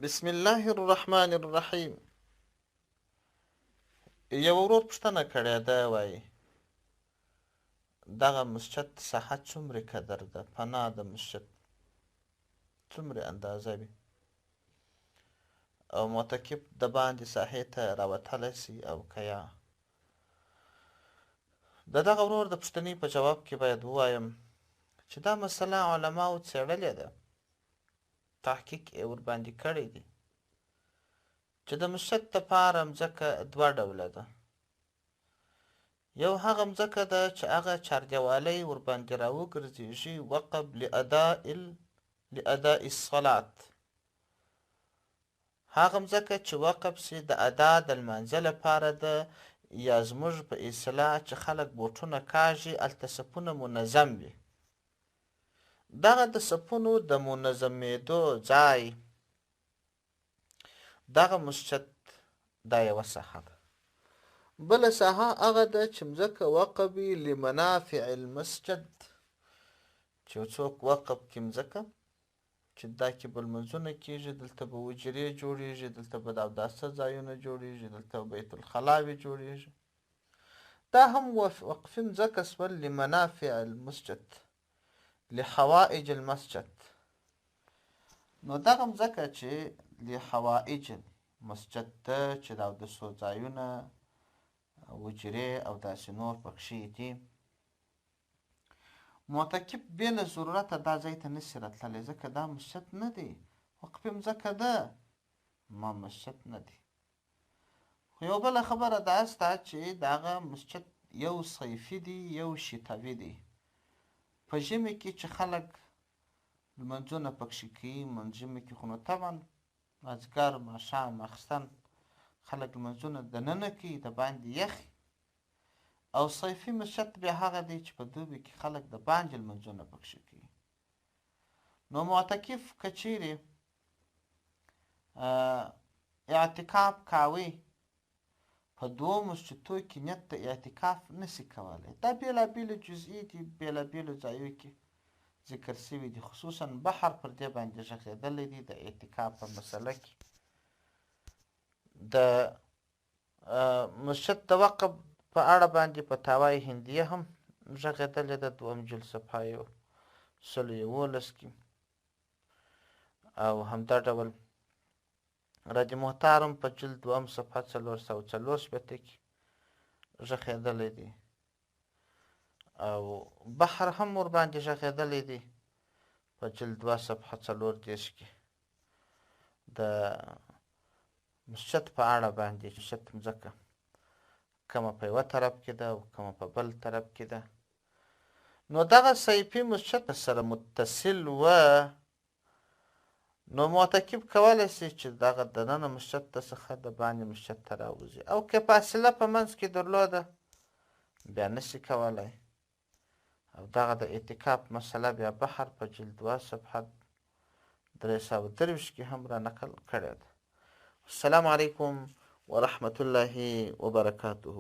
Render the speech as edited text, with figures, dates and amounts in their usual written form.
بسم الله الرحمن الرحیم. یو ورور پوښتنه کړې ده، وایي دغه مسجد ساحه څومره قدر ده؟ پناه د مسجد څومره اندازه وي او معتکف د باندې ساحې ته راوتلی سي او که یا؟ د دغه ورور د پوښتنې په جواب کې باید ووایم چې دا مسله علماو څېړلې ده، تحقیق یې ورباندې کړی دی چې د مسجد دپاره مځکه دوه ډوله ده. یو هغه مځکه ده چې هغه چاردیوالۍ ورباندې راوګرځېږي وقف لاداء الصلات، هغه مځکه چې وقف سي د ادا د لمانځه لپاره ده، یا زموږ په اصطلاح چې خلک بوټونه کاږي هلته صفونه منظم وي. دغه د صفونو د منظمېدو ځای دغه مسجد دا یوه ساحه ده. بله ساحه هغه ده چې مځکه وقف وي لمنافع المسجد، چې یو څوک وقف کړي مځکه چې دا کې به لمونځونه کېږي، دلته به حجرې جوړېږي، دلته به د اوداسه ځایونه جوړېږي، دلته به بیت الخلاوې جوړېږي. دا هم وقفي مځکه سول لمنافع المسجد لحوائج المسجد. نو دغه مځکه چې لحوائج المسجد ده چې د اودسو ځایونه، حجرې او داسې نور پکښې دي، معتکف بې له ضرورته دا ځای ته نسي راتللی، ځکه دا مسجد نه دی، وقفي مځکه ده، ما مسجد نه دی. خو یو بله خبره دا سته چې دغه مسجد یو صیفي دی یو شتوي دی. په ژمي کې چې خلک لمونځونه پکښې کوي، ژمي کې خو نو طبعا مازدیګر ماښام ماخستن خلک لمونځونه دننه کوي، د باندې یخي. او صیفي مسجد بیا هغه دی چې په دوبي کې خلک د باندې لمونځونه پکښې کوي. نو معتکف که چیرې اعتکاف کاوی په دوو مسجدو کې نیت د اعتکاف نسي کولی. دا بېلابېلې جزئي دي، بېلابېلو ځایو کې ذکر سوي دي، خصوصا بحر پر دې باندې غږېدلی دی د اعتکاف په مسله کې. د مسجد د وقف په اړه باندې په تاوای هندیه هم غږېدلې ده، دوهم جلد صفحه 111 کې، او همدا ډول رد محترم په جلد دوهم صفحه 444 کې غږېدلی دی، او بحر هم ورباندې غږېدلی دی په جلد 2 صفحه 430 کې د مسجد په اړه باندې، چې مسجد مځکه کومه په یوه طرف کې ده او کومه په بل طرف کې ده. نو دغه صیفي مسجد سره متصل و، نو معتکف کولی سي چې دغه دننه مسجد ته څخه د باندې مسجد ته راوځي، او که فاصله په منځ کې درلوده بیا نسي کولی. او دغه د اعتکاف مسله بیا بحر په جلد 2 صفحه 323 کې هم را نقل کړې ده. السلام علیکم ورحمة الله وبرکاته.